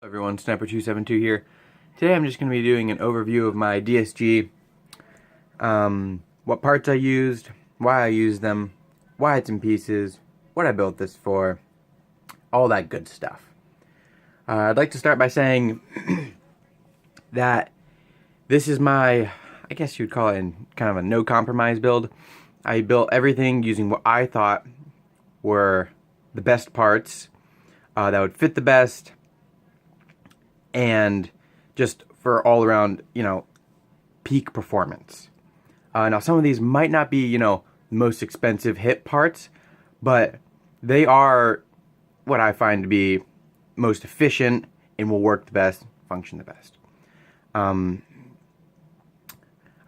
Everyone, Sniper272 here. Today I'm just going to be doing an overview of my DSG, what parts I used, why I used them, why it's in pieces, what I built this for, all that good stuff. I'd like to start by saying that this is my, I guess you'd call it kind of a no compromise build. I built everything using what I thought were the best parts that would fit the best, and just for all around, peak performance. Now some of these might not be, the most expensive hit parts, but they are what I find to be most efficient and will work the best, function the best. I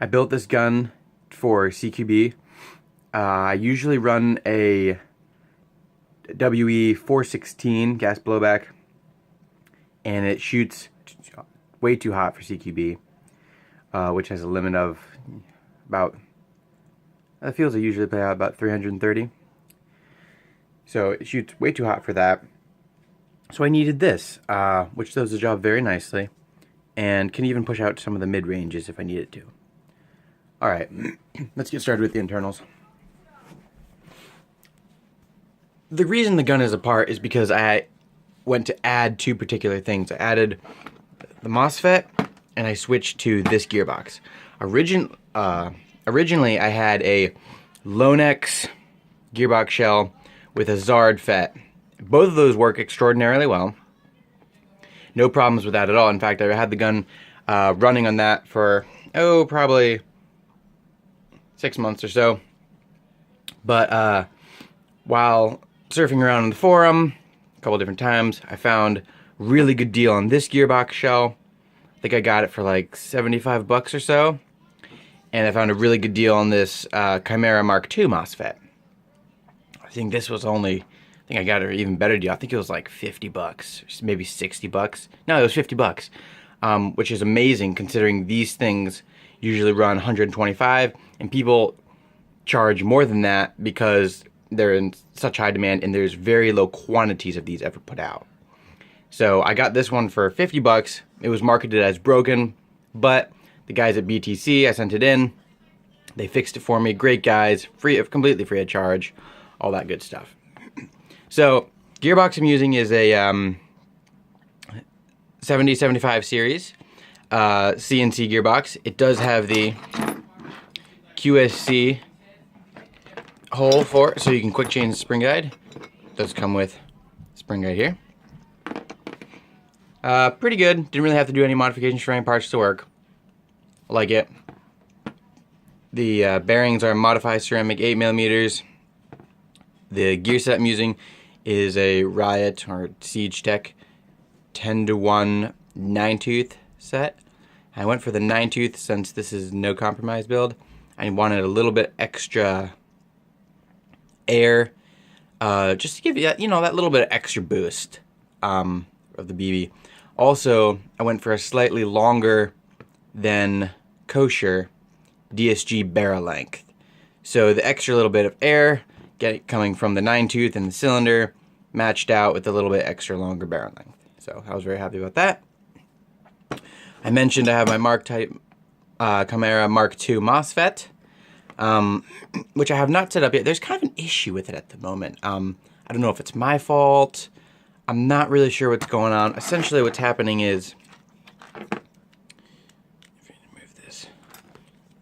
built this gun for CQB. I usually run a WE 416 gas blowback, and it shoots way too hot for CQB, which has a limit of about, the fields I usually play out about 330. So it shoots way too hot for that. So I needed this, which does the job very nicely, and can even push out some of the mid-ranges if I need it to. Alright, let's get started with the internals. The reason the gun is apart is because I went to add two particular things. I added the MOSFET, and I switched to this gearbox. Originally, I had a Lonex gearbox shell with a Zard FET. Both of those work extraordinarily well. No problems with that at all. In fact, I had the gun running on that for, probably 6 months or so. But while surfing around on the forum a couple different times, I found a really good deal on this gearbox shell. I think I got it for like 75 bucks or so. And I found a really good deal on this Chimera Mark II MOSFET. I think this was only, I think I got an even better deal. I think it was like 50 bucks, maybe 60 bucks. No, it was 50 bucks, which is amazing considering these things usually run 125, and people charge more than that because they're in such high demand and there's very low quantities of these ever put out. So I got this one for 50 bucks. It was marketed as broken, but the guys at BTC, I sent it in. They fixed it for me. Great guys, completely free of charge, all that good stuff. So gearbox I'm using is a 7075 series CNC gearbox. It does have the QSC hole for it, so you can quick change the spring guide. It does come with spring guide here. Pretty good. Didn't really have to do any modifications for any parts to work. I like it. The bearings are modified ceramic 8mm. The gear set I'm using is a Riot or Siege Tech 10-to-1 9-tooth set. I went for the 9-tooth since this is no compromise build. I wanted a little bit extra air, just to give you that, that little bit of extra boost of the BB. Also, I went for a slightly longer than kosher DSG barrel length. So the extra little bit of air coming from the 9-tooth and the cylinder matched out with a little bit extra longer barrel length. So I was very happy about that. I mentioned I have my Chimera Mark II MOSFET, which I have not set up yet. There's kind of an issue with it at the moment. I don't know if it's my fault. I'm not really sure what's going on. Essentially what's happening is, if I move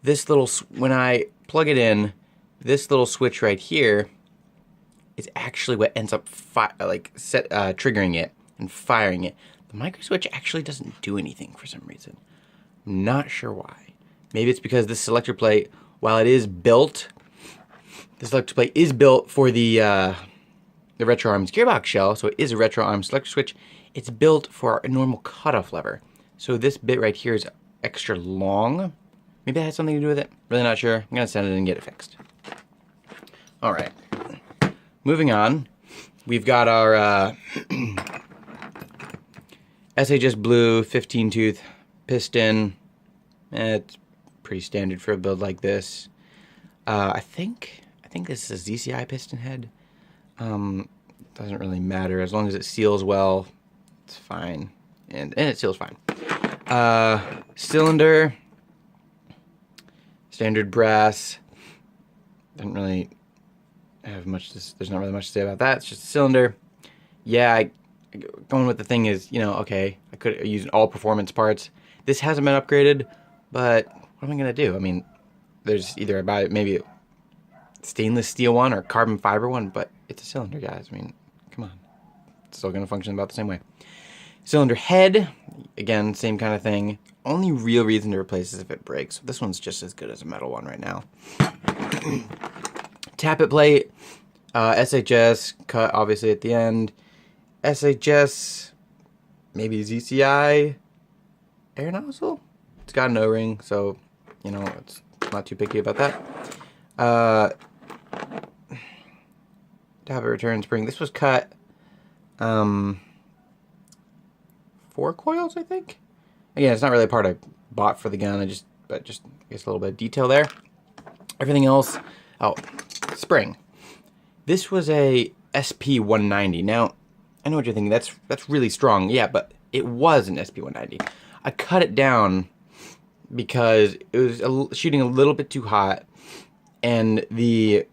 this little, when I plug it in, this little switch right here is actually what ends up triggering it and firing it. The micro switch actually doesn't do anything for some reason. I'm not sure why. Maybe it's because this selector plate, while it is built, the selector plate is built for the Retro Arms gearbox shell, so it is a Retro Arms selector switch. It's built for a normal cutoff lever. So this bit right here is extra long. Maybe that has something to do with it. Really not sure. I'm gonna send it and get it fixed. All right. Moving on, we've got our SHS Blue 15-tooth piston. It's pretty standard for a build like this. I think this is a ZCI piston head. Doesn't really matter as long as it seals well. It's fine. and it seals fine. Cylinder, standard brass. Doesn't really have much. There's not really much to say about that. It's just a cylinder. Yeah, going with the thing is, you know, okay, I could use all performance parts. This hasn't been upgraded, but what am I gonna do? I mean, there's either I buy maybe a stainless steel one or carbon fiber one, but it's a cylinder, guys. I mean, come on, it's still gonna function about the same way. Cylinder head, again, same kind of thing. Only real reason to replace is if it breaks. This one's just as good as a metal one right now. Tappet plate, SHS, cut obviously at the end. SHS, maybe ZCI, air nozzle. It's got an O-ring, so, you know, it's not too picky about that. Tappet return spring. This was cut, 4 coils, I think. Again, it's not really a part I bought for the gun. I guess a little bit of detail there. Everything else, oh, spring. This was a SP190. Now, I know what you're thinking. That's really strong. Yeah, but it was an SP190. I cut it down because it was shooting a little bit too hot, and it's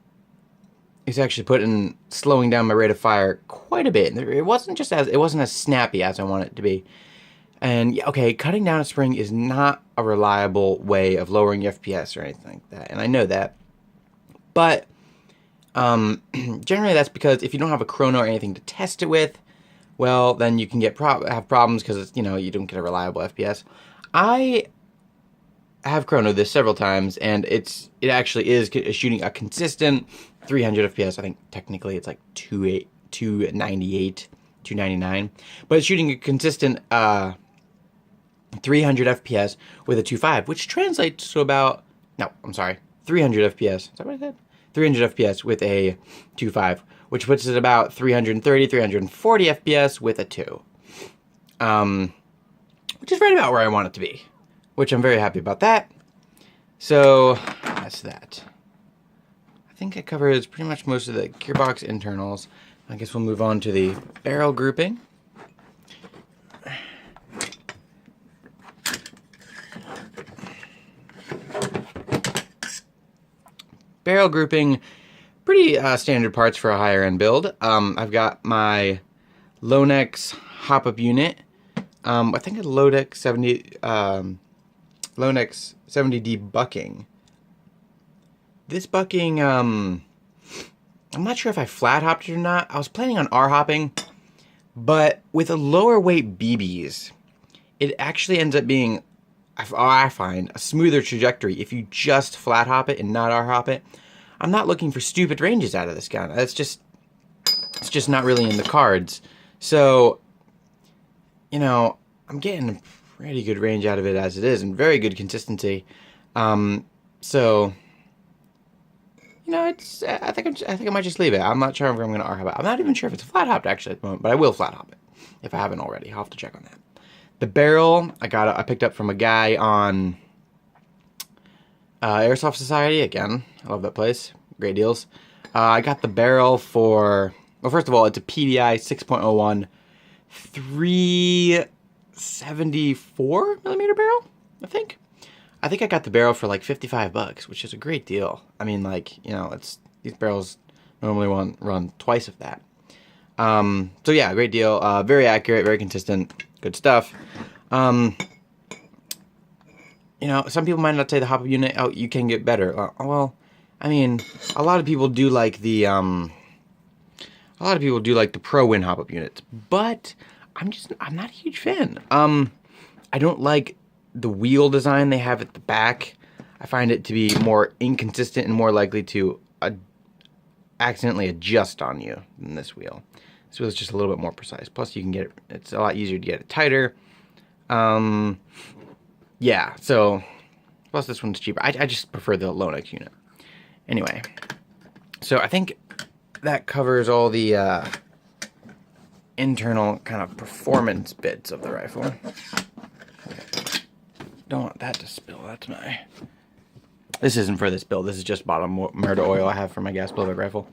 actually slowing down my rate of fire quite a bit. It wasn't as snappy as I want it to be. And yeah, okay, cutting down a spring is not a reliable way of lowering your FPS or anything like that, and I know that. But generally, that's because if you don't have a chrono or anything to test it with, well, then you can have problems because you don't get a reliable FPS. I have chronoed this several times, and it actually is shooting a consistent 300 FPS. I think technically it's like 298, 299, but it's shooting a consistent 300 FPS with a 2.5, which translates to about 300 FPS. Is that what I said? 300 FPS with a 2.5, which puts it about 330, 340 FPS with a 2. Which is right about where I want it to be, which I'm very happy about that. So that's that. I think it covers pretty much most of the gearbox internals. I guess we'll move on to the barrel grouping. Barrel grouping, pretty standard parts for a higher end build. I've got my Lonex hop-up unit. I think a Lonex 70D bucking. This bucking, I'm not sure if I flat hopped it or not. I was planning on R hopping, but with a lower weight BBs, it actually ends up being, I find, a smoother trajectory if you just flat hop it and not R hop it. I'm not looking for stupid ranges out of this gun. It's just not really in the cards. So, I'm getting a pretty good range out of it as it is, and very good consistency. So, I think I might just leave it. I'm not sure if I'm going to R hop it. I'm not even sure if it's flat hopped actually at the moment, but I will flat hop it if I haven't already. I'll have to check on that. The barrel I picked up from a guy on Airsoft Society. Again, I love that place. Great deals. I got the barrel for, well, first of all, it's a PDI 6.01 374 millimeter barrel, I think. I got the barrel for like $55, which is a great deal. I mean, these barrels normally run twice of that. So yeah, great deal. Very accurate, very consistent, good stuff. Some people might not say the hop-up unit, oh, you can get better. Well, I mean, a lot of people do like the Pro Win hop-up units, but I'm not a huge fan. I don't like the wheel design they have at the back. I find it to be more inconsistent and more likely to accidentally adjust on you than this wheel. This wheel is just a little bit more precise. Plus, you can get it. It's a lot easier to get it tighter. Yeah. So, plus this one's cheaper. I just prefer the Lonex unit. Anyway, so I think that covers all the internal kind of performance bits of the rifle. Don't want that to spill. That's my... This isn't for this build. This is just bottom murder oil I have for my gas blowback rifle.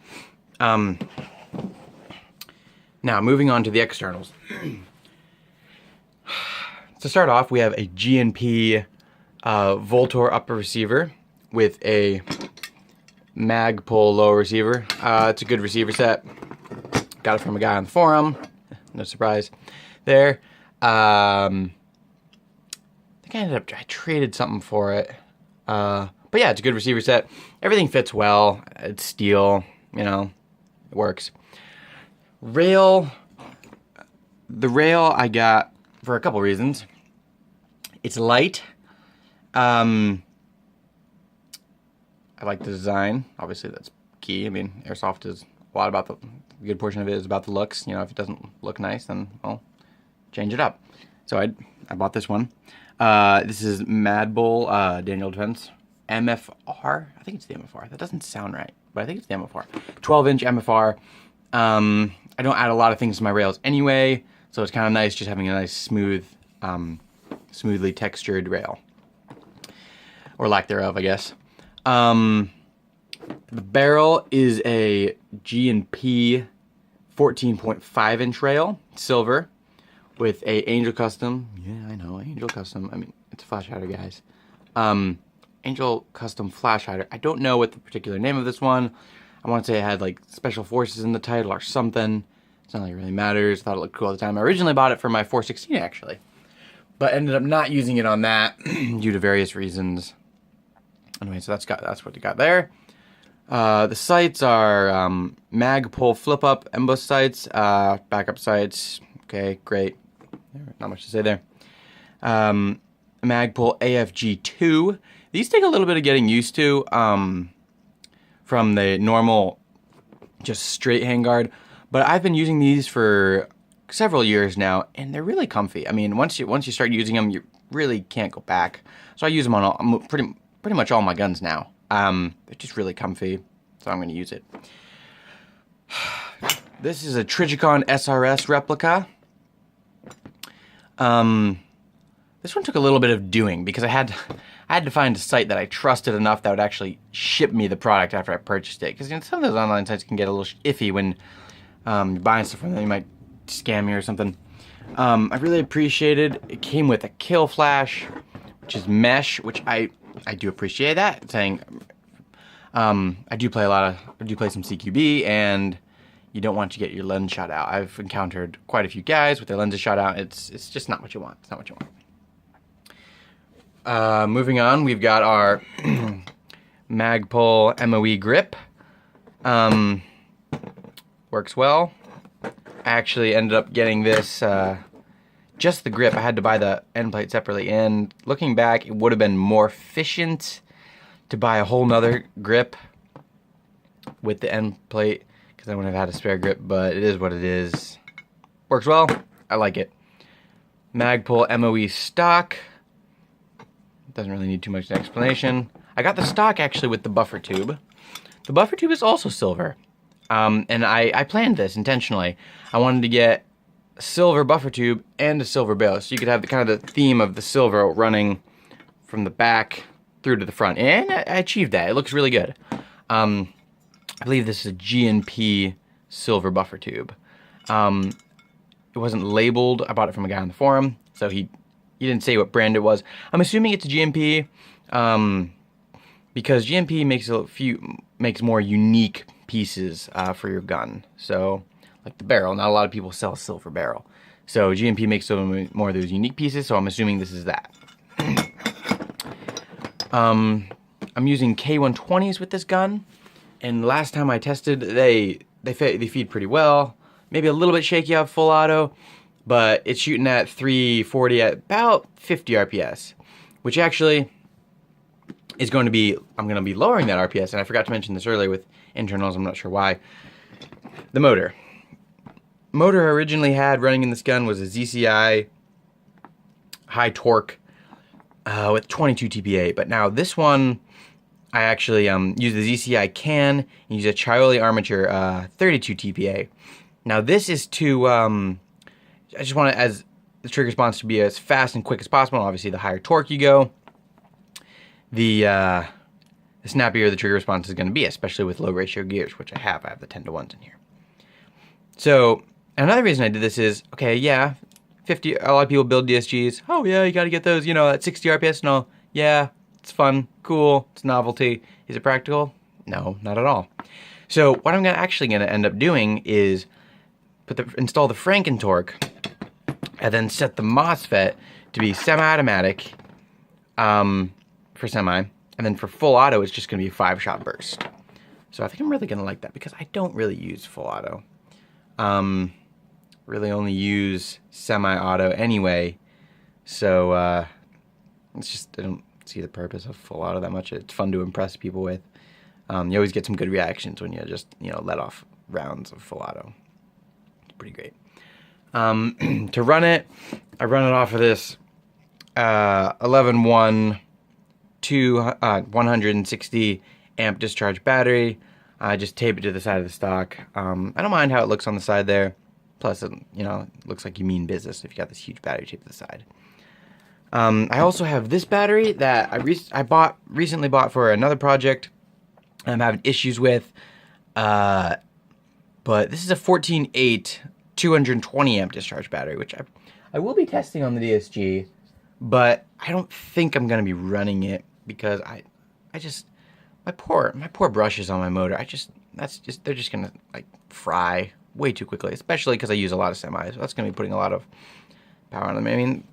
Now, moving on to the externals. To start off, we have a GNP Voltor upper receiver with a Magpul lower receiver. It's a good receiver set. Got it from a guy on the forum. No surprise there. I think I traded something for it. But yeah, it's a good receiver set. Everything fits well. It's steel, you know, it works. The rail I got for a couple reasons. It's light. I like the design. Obviously, that's key. I mean, airsoft is a lot about a good portion of it is about the looks. You know, if it doesn't look nice, then, well, change it up. So I bought this one. This is Mad Bull Daniel Defense MFR. I think it's the MFR. That doesn't sound right, but I think it's the MFR. 12-inch MFR. I don't add a lot of things to my rails anyway, so it's kind of nice just having a nice smooth, smoothly textured rail. Or lack thereof, I guess. The barrel is a G&P 14.5-inch rail, silver, with a Angel Custom. Yeah, I know, Angel Custom. I mean, it's a flash hider, guys. Angel Custom flash hider. I don't know what the particular name of this one. I want to say it had like Special Forces in the title or something. It's not like it really matters. Thought it looked cool at the time. I originally bought it for my 416 actually, but ended up not using it on that due to various reasons. Anyway, so that's what you got there. The sights are Magpul flip up emboss sights, backup sights. Okay, great. Not much to say there. Magpul AFG2. These take a little bit of getting used to from the normal, just straight handguard. But I've been using these for several years now, and they're really comfy. I mean, once you start using them, you really can't go back. So I use them on pretty much all my guns now. They're just really comfy, so I'm going to use it. This is a Trijicon SRS replica. This one took a little bit of doing because I had to find a site that I trusted enough that would actually ship me the product after I purchased it. Because, you know, some of those online sites can get a little iffy when you're buying stuff from them. You might scam you or something. I really appreciated it. Came with a kill flash, which is mesh, which I do appreciate that. Saying, I do play some CQB, and you don't want to get your lens shot out. I've encountered quite a few guys with their lenses shot out. It's just not what you want. It's not what you want. Moving on, we've got our Magpul MOE grip. Works well. I actually ended up getting this, just the grip. I had to buy the end plate separately, and looking back, it would have been more efficient to buy a whole nother grip with the end plate, because I wouldn't have had a spare grip, but it is what it is. Works well. I like it. Magpul MOE stock. Doesn't really need too much explanation. I got the stock actually with the buffer tube. The buffer tube is also silver. And I planned this intentionally. I wanted to get a silver buffer tube and a silver barrel, so you could have the kind of the theme of the silver running from the back through to the front. And I achieved that. It looks really good. I believe this is a GNP silver buffer tube. It wasn't labeled. I bought it from a guy on the forum, so he didn't say what brand it was. I'm assuming it's a GNP, because GNP makes more unique pieces for your gun. So, like the barrel, not a lot of people sell a silver barrel. So GNP makes some more of those unique pieces. So I'm assuming this is that. I'm using K120s with this gun, and last time I tested, they feed pretty well. Maybe a little bit shaky out full auto, but it's shooting at 340 at about 50 RPS, which actually is going to be, I'm going to be lowering that RPS, and I forgot to mention this earlier with internals, I'm not sure why. The motor originally had running in this gun was a ZCI high torque with 22 TPA, but now this one, I actually use the ZCI can and use a Chioli armature 32 TPA. Now this is to, I just want it as the trigger response to be as fast and quick as possible. Obviously the higher torque you go, the snappier the trigger response is going to be, especially with low ratio gears, which I have the 10-to-1s in here. So another reason I did this is, okay, yeah, 50. A lot of people build DSGs. Oh yeah, you got to get those. You know, at 60 RPS and all. Yeah, it's fun, cool, it's novelty. Is it practical? No, not at all. So what I'm actually gonna end up doing is install the Franken-Torque, and then set the MOSFET to be semi-automatic for semi, and then for full auto, it's just gonna be a 5-shot burst. So I think I'm really gonna like that because I don't really use full auto. Really only use semi-auto anyway. So it's just, I don't see the purpose of full auto that much. It's fun to impress people with. You always get some good reactions when you just, you know, let off rounds of full auto. It's pretty great. To run it, I run it off of this 11-1 160 amp discharge battery. I just tape it to the side of the stock. I don't mind how it looks on the side there. Plus, you know, it looks like you mean business if you got this huge battery taped to the side. I also have this battery that I recently bought for another project I'm having issues with. But this is a 14-8 220 amp discharge battery, which I will be testing on the DSG, but I don't think I'm gonna be running it because I just my poor brushes on my motor. They're just gonna like fry way too quickly, especially because I use a lot of semis. So that's gonna be putting a lot of power on them. I mean,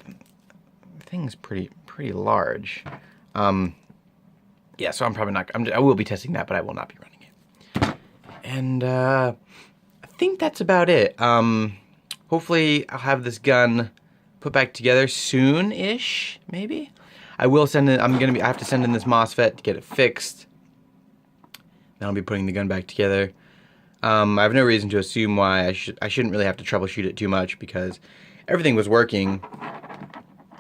the thing's pretty large. Yeah, so I'm probably not. I will be testing that, but I will not be running it. And I think that's about it. Hopefully, I'll have this gun put back together soon-ish, maybe. I will send it. I have to send in this MOSFET to get it fixed. Then I'll be putting the gun back together. I have no reason to assume why I shouldn't really have to troubleshoot it too much because everything was working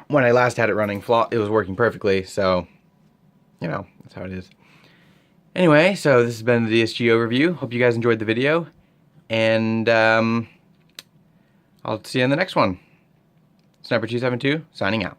when I last had it running. It was working perfectly, so you know, that's how it is. Anyway, so this has been the DSG overview. Hope you guys enjoyed the video, and I'll see you in the next one. Sniper272 signing out.